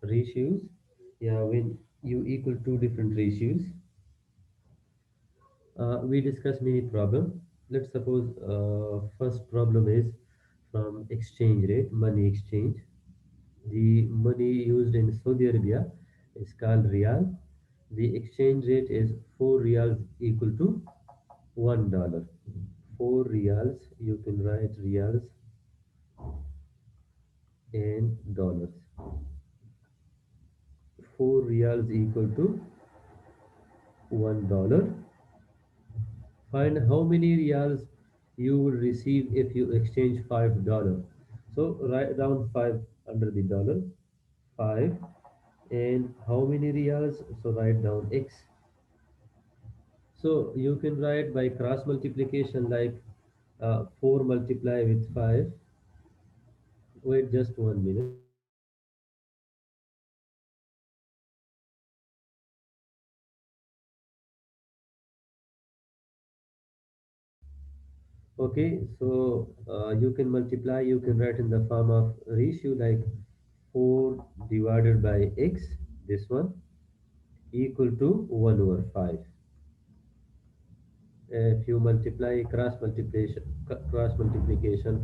ratios. Yeah, when you equal two different ratios, we discuss many problem. Let's suppose first problem is from exchange rate, money exchange. The money used in Saudi Arabia is called riyal. The exchange rate is 4 riyals equal to $1. 4 riyals, you can write riyals in dollars. 4 riyals equal to $1. Find how many riyals you will receive if you exchange $5. So write down 5 under the dollar. 5. And how many riyals? So write down X. So you can write by cross multiplication like 4 multiply with 5. Wait just 1 minute. Okay, so you can multiply, you can write in the form of ratio like 4 divided by x, this one, equal to 1 over 5. If you multiply cross multiplication,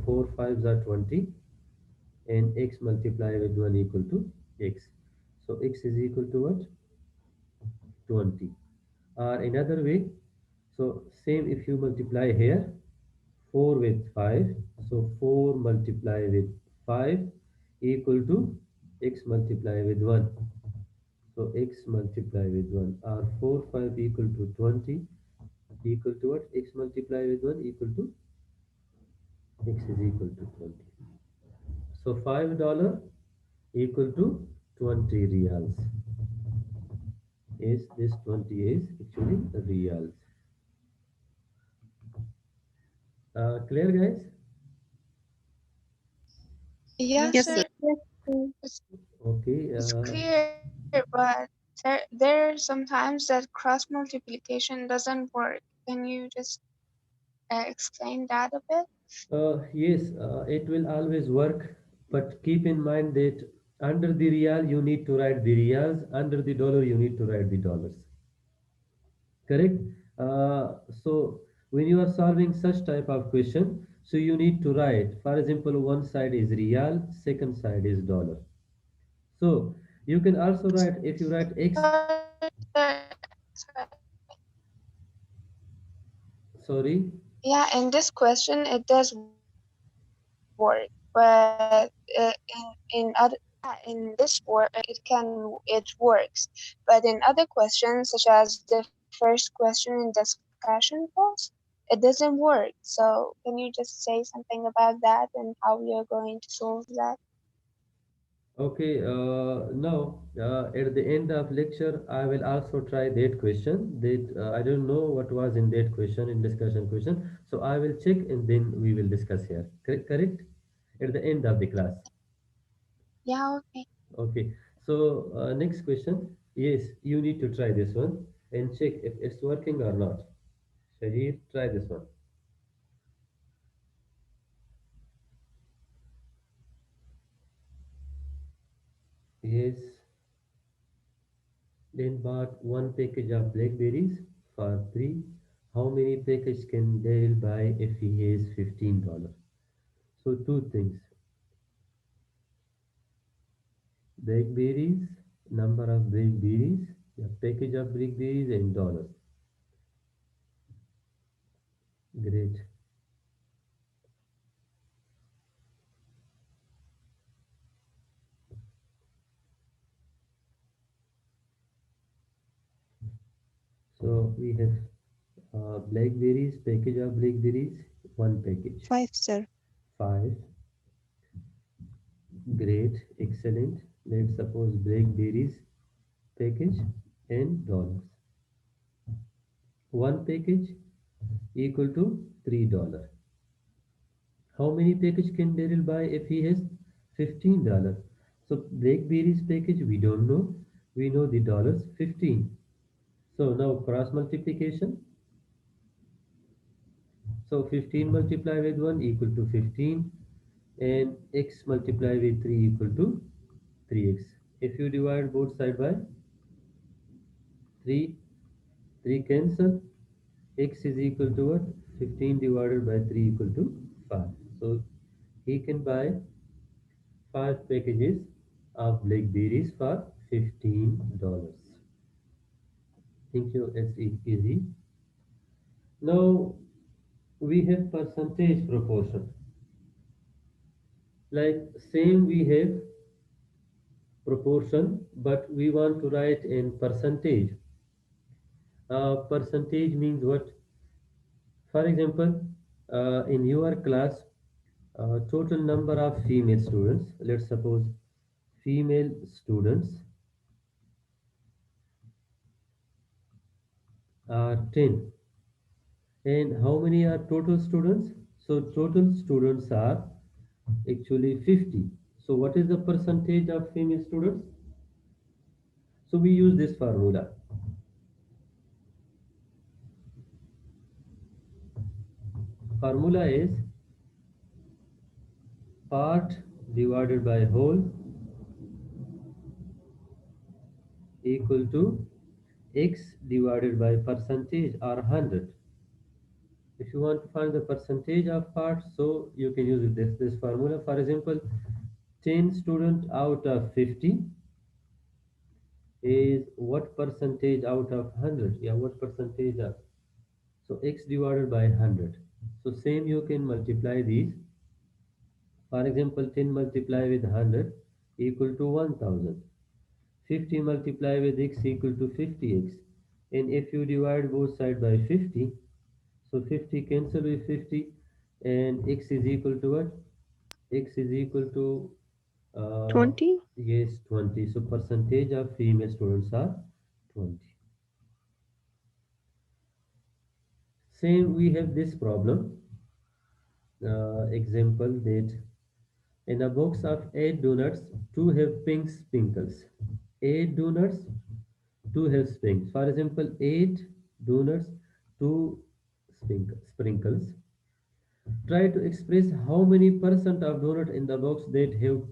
4 5s are 20, and x multiply with 1 equal to x. So x is equal to what? 20. Or another way, so same if you multiply here, 4 with 5. So 4 multiply with 5 equal to x multiply with 1. So x multiply with 1 or 4 5 equal to 20 equal to what? X multiply with 1 equal to x is equal to 20. So $5 equal to 20 reals. Is this 20 is actually reals. Clear guys? Yes, Yes, sir. sir. It's, Okay. it's clear, but there are sometimes that cross multiplication doesn't work. Can you just explain that a bit? Yes, it will always work, but keep in mind that under the real you need to write the reals, under the dollar you need to write the dollars. Correct? So when you are solving such type of question, so you need to write, for example, one side is real, second side is dollar. So you can also write, if you write x, Sorry. sorry, Yeah, in this question it does work, but it works. But in other questions, such as the first question in discussion post, it doesn't work. So can you just say something about that and how we are going to solve that? okay, now at the end of lecture, I will also try that question. That I don't know what was in that question in discussion question. So I will check and then we will discuss here. Correct? Correct? At the end of the class. Yeah, okay. Okay. So next question. Yes, you need to try this one and check if it's working or not. Shahid, try this one. Yes. Then bought one package of blackberries for 3. How many packages can Daryl buy if he has $15? So two things. Blackberries, number of blackberries, a package of blackberries and dollars. Great. So we have blackberries, package of blackberries, one package. 5, sir. 5. Great, excellent. Let's suppose blackberries package and dollars. One package equal to $3. How many package can Daryl buy if he has $15? So blackberries package we don't know. We know the dollars 15. So now cross multiplication. So 15 multiply with 1 equal to 15 and x multiply with 3 equal to 3x. If you divide both side by 3, 3 cancel. X is equal to what? 15 divided by 3 equal to 5. So he can buy 5 packages of blackberries for $15. Think you it's easy. Now we have percentage proportion. Like same we have proportion, but we want to write in percentage. Percentage means what? For example, in your class, total number of female students, let's suppose female students are 10. And how many are total students? So total students are actually 50. So what is the percentage of female students? So we use this formula. Formula is part divided by whole equal to x divided by percentage or 100. If you want to find the percentage of parts, so you can use this formula. For example, 10 student out of 50 is what percentage out of 100? Yeah, what percentage of? So x divided by 100. So same you can multiply these. For example, 10 multiply with 100 equal to 1000. 50 multiply with x equal to 50x. And if you divide both sides by 50, so 50 cancel with 50 and x is equal to what? X is equal to uh, 20. yes 20. So percentage of female students are 20. Same we have this problem example that in a box of 8 donuts, 2 have pink sprinkles. 8 donuts, 2 have sprinkles. For example, 8 donuts, 2 sprinkles. Try to express how many percent of donut in the box that have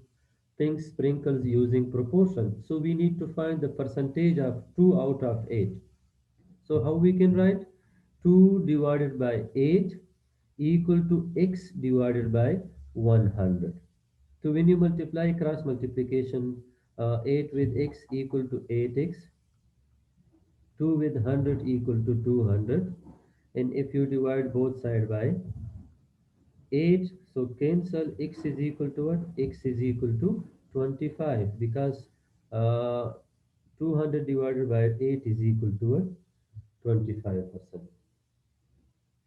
pink sprinkles using proportion. So we need to find the percentage of 2 out of 8. So how we can write? 2 divided by 8 equal to x divided by 100. So when you multiply cross multiplication, 8 with x equal to 8x, 2 with 100 equal to 200, and if you divide both side by 8, so cancel x is equal to what? X is equal to 25 because uh, 200 divided by 8 is equal to what? 25%.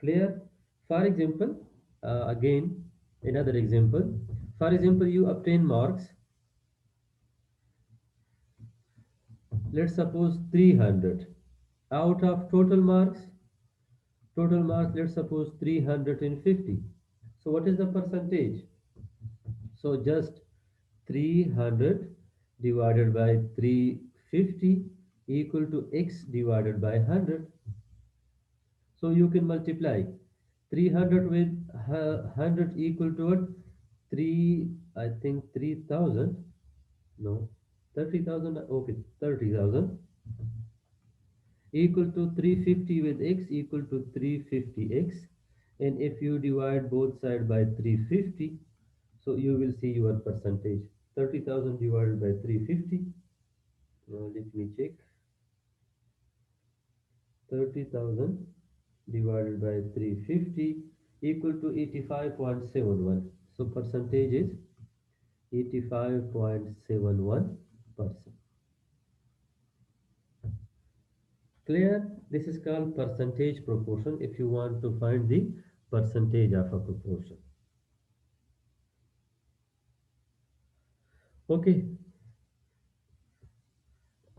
Clear? For example, again, another example. For example, you obtain marks, let's suppose 300. Out of total marks, let's suppose 350. So what is the percentage? So just 300 divided by 350 equal to x divided by 100. So you can multiply 300 with 100 equal to what? 3, I think 3000. No, 30,000. Okay, 30,000 equal to 350 with x equal to 350x. And if you divide both sides by 350, so you will see your percentage. 30,000 divided by 350. Let me check. 30,000 divided by 350 equal to 85.71. So percentage is 85.71%. Clear? This is called percentage proportion if you want to find the percentage of a proportion. Okay.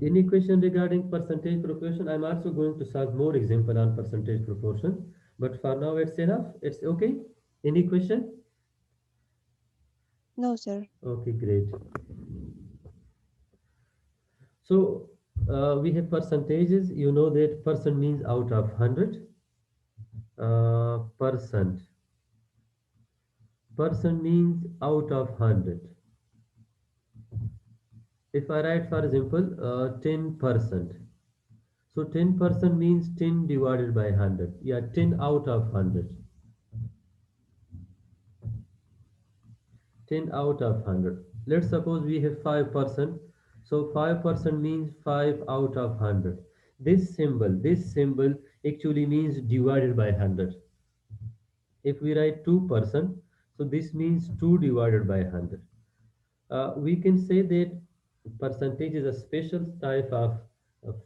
Any question regarding percentage proportion? I'm also going to solve more example on percentage proportion. But for now it's enough. It's okay. Any question? No, sir. Okay, great. So we have percentages. You know that percent means out of 100. Percent. Percent means out of 100. If I write for example 10%, so 10% means 10 divided by 100. Yeah, 10 out of 100. 10 out of 100. Let's suppose we have 5%. So 5% means 5 out of 100. This symbol actually means divided by 100. If we write 2%, so this means 2 divided by 100. We can say that percentage is a special type of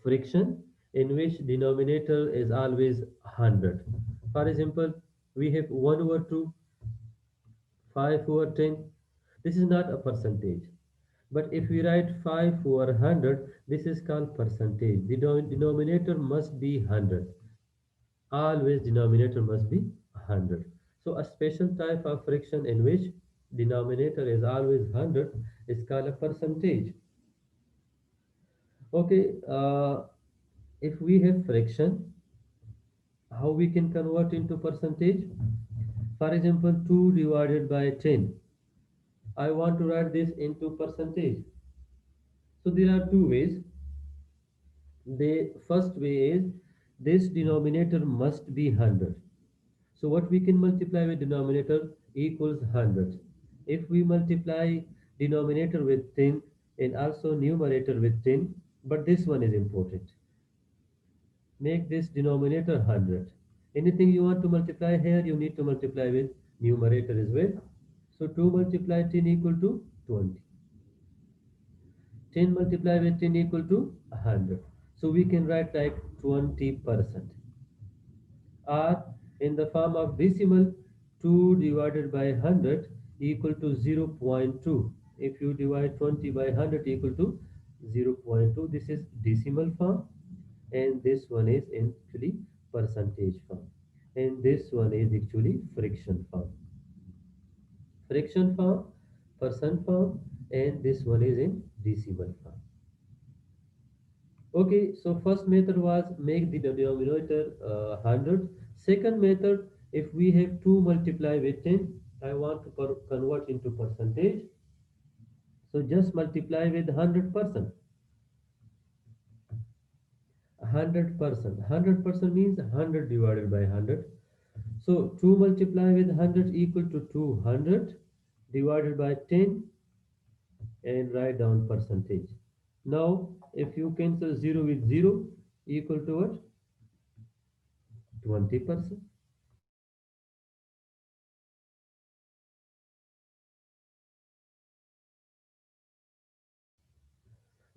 fraction in which denominator is always 100. For example, we have 1 over 2, 5 over 10. This is not a percentage. But if we write 5 over 100, this is called percentage. The denominator must be 100. Always denominator must be 100. So a special type of fraction in which denominator is always 100 is called a percentage. Okay, if we have fraction, how we can convert into percentage? For example, 2 divided by 10. I want to write this into percentage. So there are two ways. The first way is this denominator must be 100. So what we can multiply with denominator equals 100. If we multiply denominator with 10 and also numerator with 10, but this one is important. Make this denominator 100. Anything you want to multiply here, you need to multiply with numerator as well. So 2 multiplied 10 equal to 20. 10 multiplied with 10 equal to 100. So we can write like 20%. Or in the form of decimal, 2 divided by 100 equal to 0.2. If you divide 20 by 100 equal to 0.2, this is decimal form, and this one is actually percentage form, and this one is actually fraction form. Fraction form, percent form, and this one is in decimal form. Okay, so first method was make the denominator 100. Second method, if we have 2 multiply with 10, I want to convert into percentage. So just multiply with 100%. 100%. 100% means 100 divided by 100. So 2 multiply with 100 equal to 200 divided by 10 and write down percentage. Now, if you cancel 0 with 0 equal to what? 20%.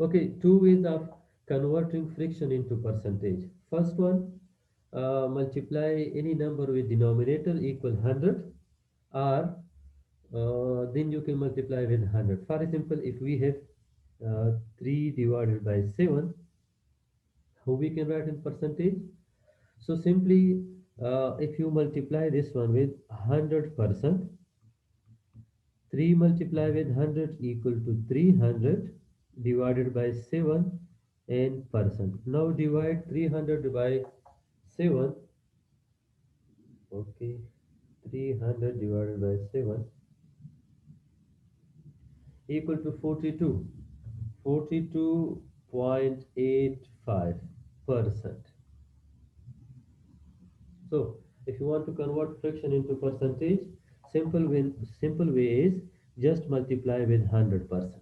Okay, two ways of converting fraction into percentage. First one, multiply any number with denominator equal 100, or then you can multiply with 100. For example, if we have 3 divided by 7, how we can write in percentage? So simply, if you multiply this one with 100%, 3 multiplied with 100 equal to 300 divided by 7 and percent. Now divide 300 by 7. Okay, 300 divided by 7 equal to 42. 42.85%. So if you want to convert fraction into percentage, simple way is just multiply with 100%.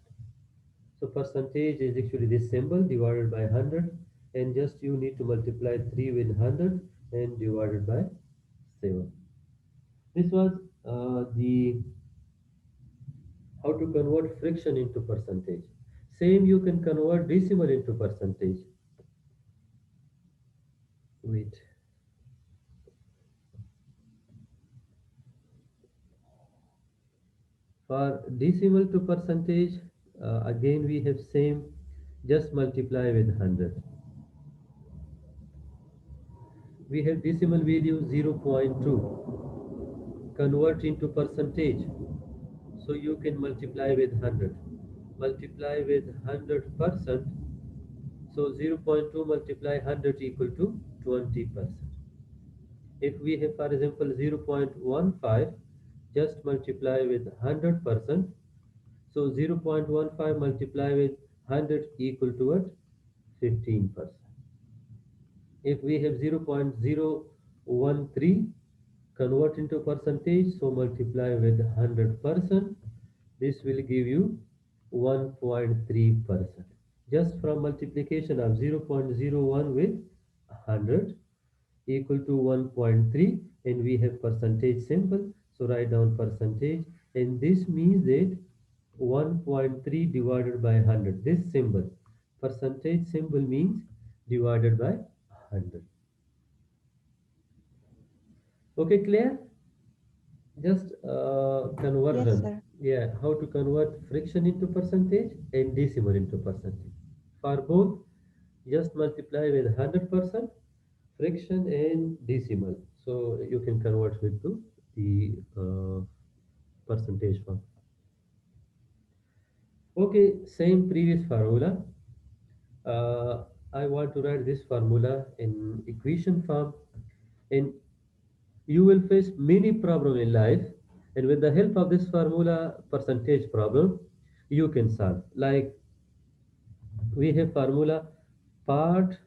So percentage is actually this symbol divided by 100, and just you need to multiply 3 with 100 and divided by 7. This was the how to convert fraction into percentage. Same you can convert decimal into percentage. Wait. For decimal to percentage, again we have same, just multiply with 100. We have decimal value 0.2. Convert into percentage. So you can multiply with 100. Multiply with 100%. So 0.2 multiply 100 equal to 20%. If we have, for example, 0.15, just multiply with 100%. So 0.15 multiply with 100 equal to what? 15%. If we have 0.013, convert into percentage, so multiply with 100%. This will give you 1.3%. Just from multiplication of 0.01 with 100 equal to 1.3, and we have percentage symbol, so write down percentage, and this means that 1.3 divided by 100, this symbol, percentage symbol, means divided by 100. Okay, clear? Just Yes, conversion. sir. Yeah, how to convert fraction into percentage and decimal into percentage. For both, just multiply with 100%, fraction and decimal. So you can convert it to the percentage form. Okay, same previous formula. Uh, I want to write this formula in equation form, and you will face many problem in life, and with the help of this formula percentage problem, you can solve. Like we have formula part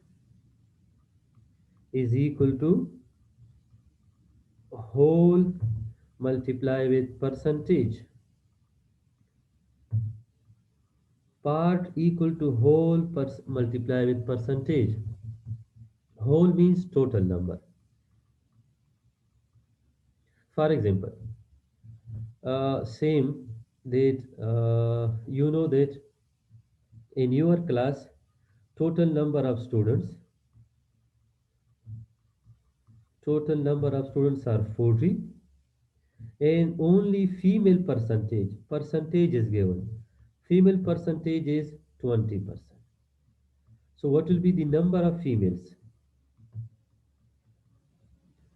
is equal to whole multiply with percentage. Part equal to whole multiply with percentage. Whole means total number. For example, same that you know that in your class total number of students are 40, and only female percentage is given. Female percentage is 20%. So what will be the number of females?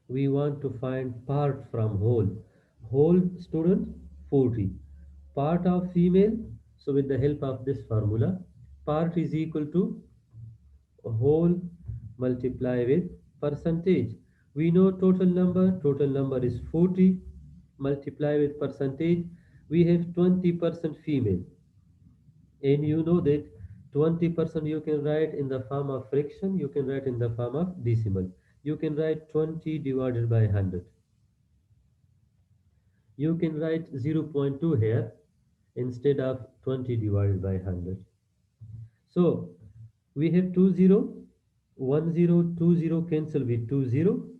We want to find part from whole. Whole student 40, part of female. So with the help of this formula, part is equal to whole multiply with percentage. We know total number is 40, multiply with percentage, we have 20% female, and you know that 20% you can write in the form of fraction, you can write in the form of decimal. You can write 20 divided by 100. You can write zero point 0.2 here instead of 20 divided by 100. So we have 20, 10, 20 cancel with 20.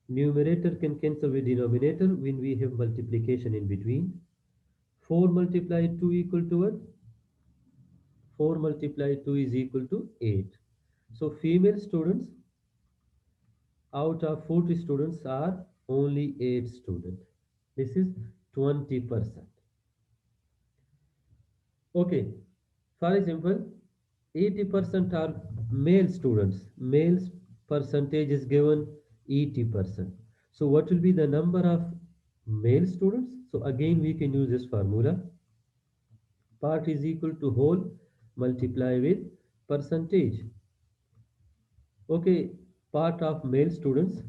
Numerator can cancel with denominator when we have multiplication in between. 4 multiplied 2 equal to what? 4 multiplied 2 is equal to 8. So female students out of 40 students are only 8 students. This is 20%. Okay, for example, 80% are male students. Males percentage is given 80%. So what will be the number of male students? So again we can use this formula. Part is equal to whole multiply with percentage. Okay, part of male students,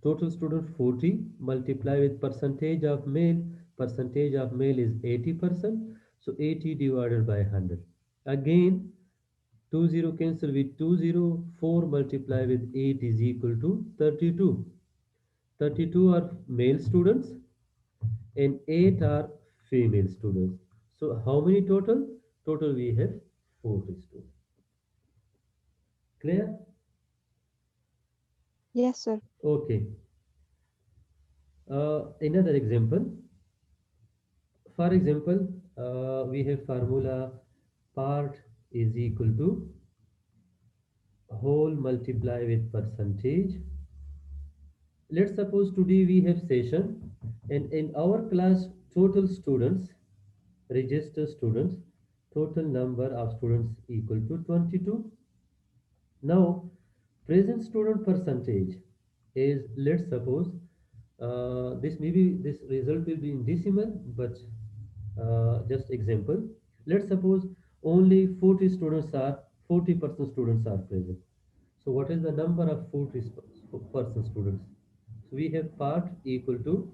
total student 40, multiply with percentage of male is 80%, so 80 divided by 100. Again, 20 cancel with 20, 4 multiply with 8 is equal to 32. 32 are male students and 8 are female students. So how many total? Total we have 40 students. Clear? Yes, sir. Okay. Another example. For example, we have formula part is equal to whole multiply with percentage. Let's suppose today we have session, and in our class total students, registered students, total number of students equal to 22. Now present student percentage is, let's suppose, this maybe this result will be in decimal, but just example, let's suppose only 40 students are 40% students are present. So what is the number of 40% students? So we have part equal to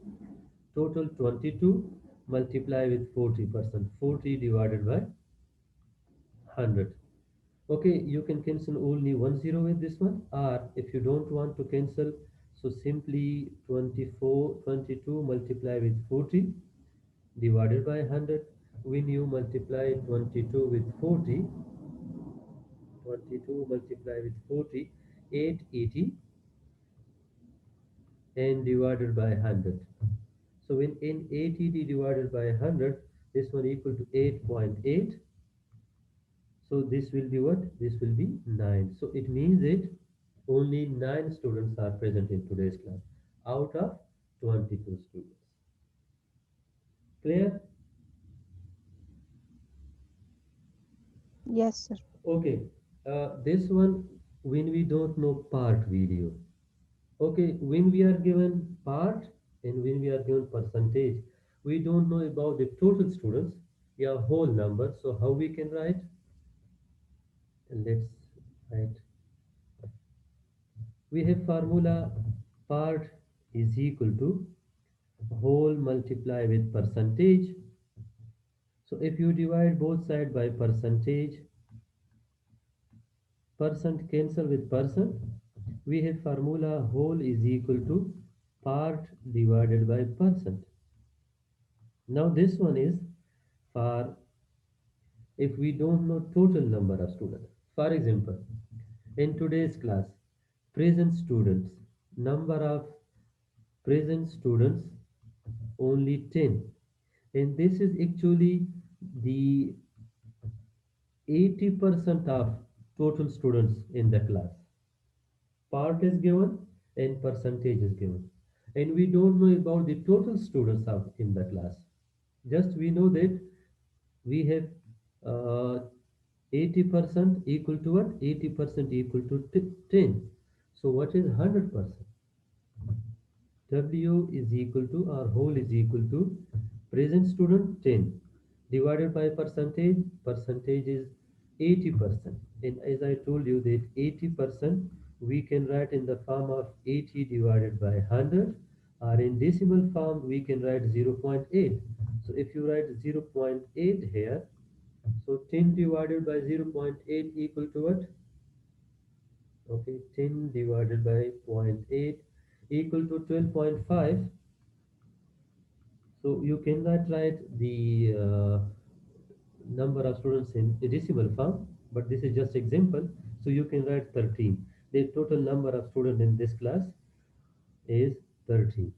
total 22 multiply with 40%, 40 divided by 100. Okay, you can cancel only one zero with this one, or if you don't want to cancel, so simply 22 multiply with 40 divided by 100. When you multiply 22 with 40, 22 multiply with 40, 880, and divided by 100. So when in 880 divided by 100, this one equal to 8.8. So this will be what? This will be 9. So it means that only 9 students are present in today's class out of 22 students. Clear? Yes, sir. Okay. This one, when we don't know part video. Okay, when we are given part and when we are given percentage, we don't know about the total students, yeah, whole number. So how we can write? Let's write. We have formula part is equal to whole multiply with percentage. So if you divide both sides by percentage, percent cancel with percent, we have formula whole is equal to part divided by percent. Now this one is for if we don't know total number of students. For example, in today's class, present students, number of present students only 10, and this is actually the 80% of total students in the class. Part is given and percentage is given, and we don't know about the total students of in the class. Just we know that we have uh, 80% equal to what? 80% equal to 10. So what is 100%? W is equal to, or whole is equal to, present student 10 divided by percentage. Percentage is 80%. And as I told you that 80% we can write in the form of 80 divided by 100, or in decimal form we can write 0.8. So if you write 0.8 here, so 10 divided by 0.8 equal to what? Okay, 10 divided by zero point 0.8 equal to 12.5. So you cannot write the number of students in a decimal form, but this is just example. So you can write 13. The total number of students in this class is 13.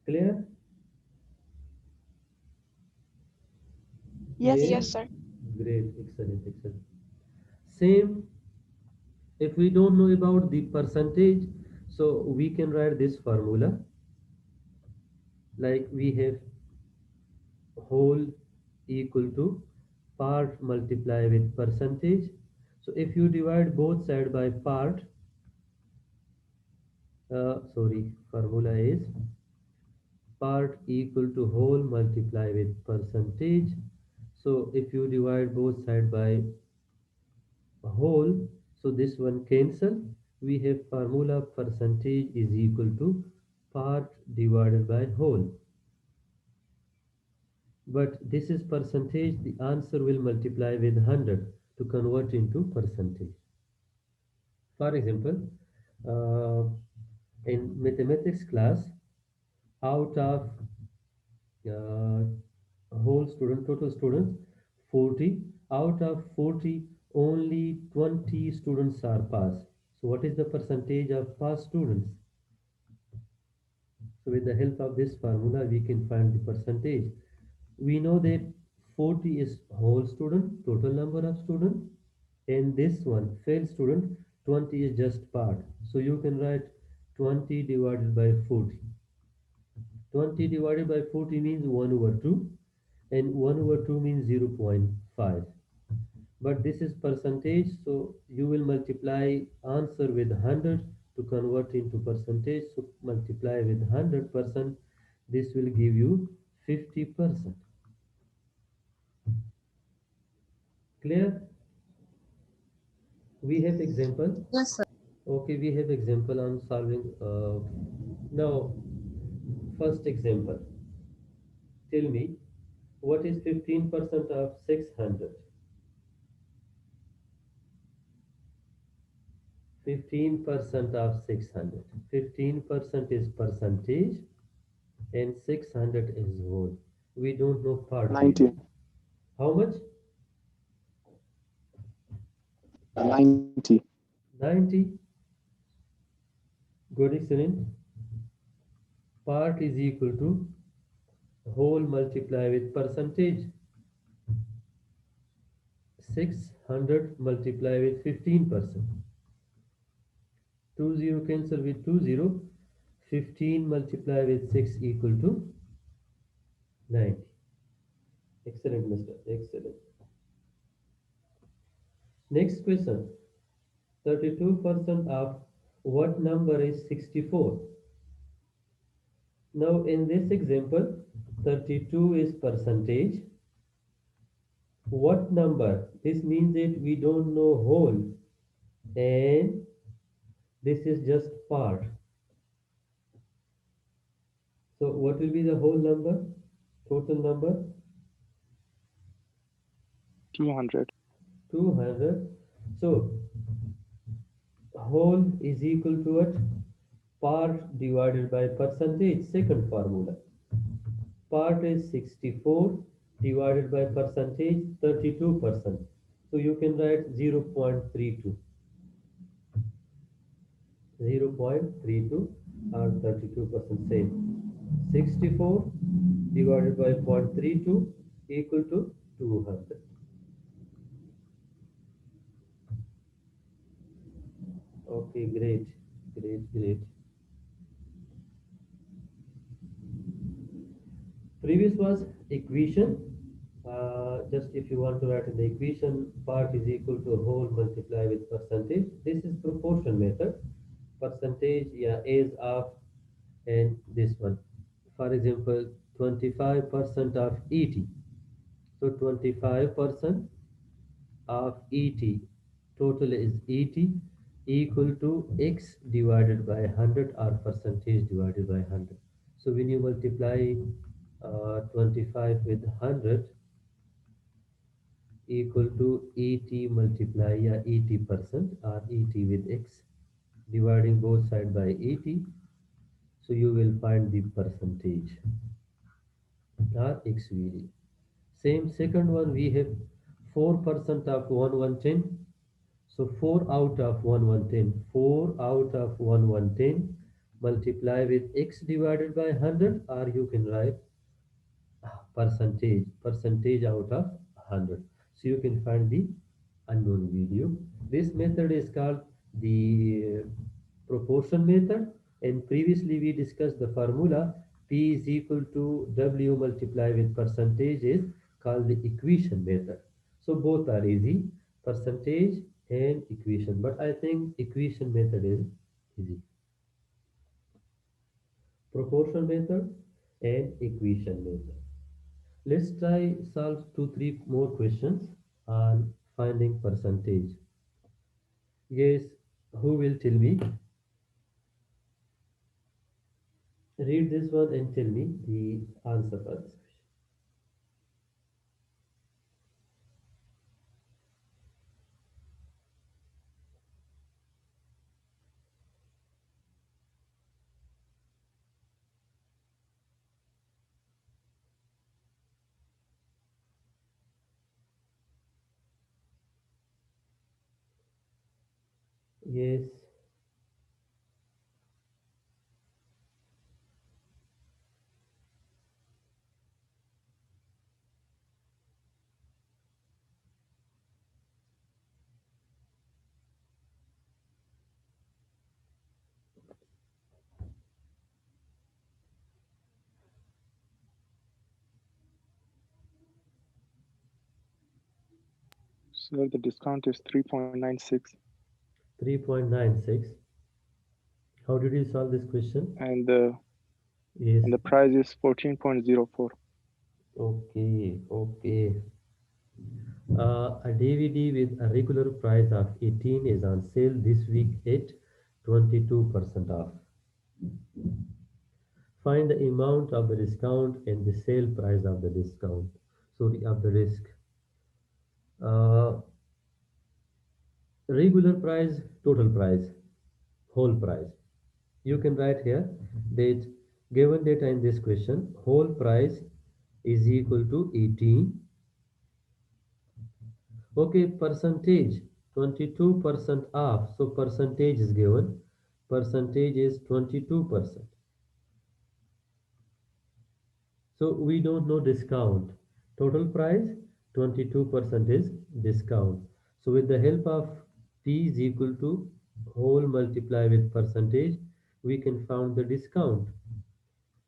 Clear? Yes, Clear? sir. Yes, sir. Great, excellent, excellent. Same, if we don't know about the percentage, so we can write this formula like we have whole equal to part multiply with percentage. So if you divide both side by part, formula is part equal to whole multiply with percentage. So if you divide both side by whole, so this one cancel. We have formula percentage is equal to part divided by whole. But this is percentage, the answer will multiply with 100 to convert into percentage. For example, uh, in mathematics class, out of uh, whole student, total students 40, out of 40, only 20 students are passed. So what is the percentage of passed students? So with the help of this formula, we can find the percentage. We know that 40 is whole student, total number of student, and this one, failed student, 20 is just part. So you can write 20 divided by 40. 20 divided by 40 means 1 over 2, and 1 over 2 means 0.5. But this is percentage, so you will multiply answer with 100 to convert into percentage. So multiply with 100%, this will give you 50%. Clear? We have example. Yes, sir. Okay, we have example on solving. Now, first example. Tell me, What is 15% of 600? 15% of 600. 15% is percentage and 600 is whole. We don't know part 90. value. How much? 90. 90. Good, excellent. Part is equal to whole multiply with percentage. 600 multiply with 15%. 2 0 cancel with 2 0. 15 multiply with 6 equal to 90. Excellent, mister. Excellent. Next question. 32% of what number is 64? Now in this example, 32 is percentage. What number? This means that we don't know whole and this is just part. So what will be the whole number? Total number? 200. 200. So whole is equal to what? Part divided by percentage. Second formula. Part is 64 divided by percentage 32%. So you can write 0.32. 0.32 or 32% same. 64 divided by 0.32 equal to 200. Okay, great, great, great. Previous was equation. Just if you want to write in the equation, part is equal to whole multiply with percentage. This is proportion method. Percentage, yeah, is of and this one. For example, 25% of ET. So 25% of ET, total is ET equal to X divided by 100 or percentage divided by 100. So when you multiply 25 with 100 equal to ET multiply ET% or ET with X dividing both side by ET. So you will find the percentage or XVD. Same second one we have 4% of 1110. So 4 out of 1110. 4 out of 1110 multiply with X divided by 100 or you can write percentage out of 100. So you can find the unknown value. This method is called the proportion method, and previously we discussed the formula P is equal to W multiply with percentage is called the equation method. So both are easy, percentage and equation, but I think equation method is easy. Proportion method and equation method. Let's try solve 2 3 more questions on finding percentage. Yes, who will tell me? Read this one and tell me the answer for this question. Yes, So the discount is 3.96 3.96. How did you solve this question? and Yes, the price is 14.04. okay, okay. A DVD with a regular price of 18 is on sale this week at 22% off. Find the amount of the discount and the sale price of the discount. sorry, of the disk. Uh, Regular price, total price, whole price. You can write here that given data in this question, whole price is equal to 18. Okay, percentage 22% off. So percentage is given. Percentage is 22%. So we don't know discount. Total price 22% is discount. So with the help of P is equal to whole multiply with percentage, we can find the discount.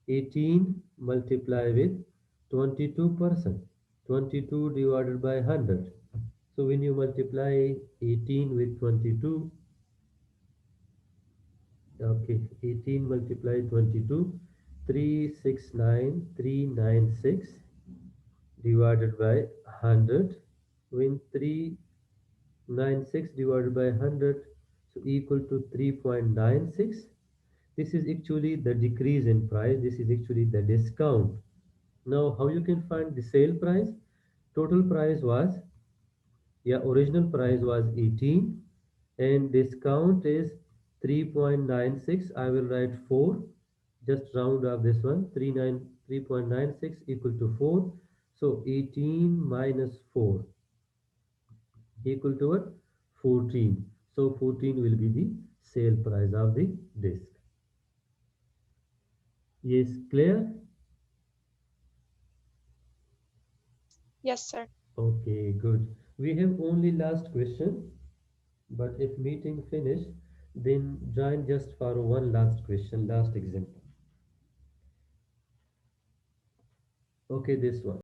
18 multiply with 22%. 22 divided by 100. So when you multiply 18 with 22, okay, 18 multiply 22, 369,396 divided by 100. When 396 divided by 100, so equal to 3.96. This is actually the decrease in price. This is actually the discount. Now, how you can find the sale price? Total price was, yeah, original price was 18 and discount is 3.96. I will write 4. Just round up this one. 3.96 equal to 4. So 18 minus 4 equal to what? 14. So 14 will be the sale price of the disc. Yes, clear? Yes, sir. Okay, good. We have only last question, but if meeting finish, then join just for one last question, last example. Okay, this one.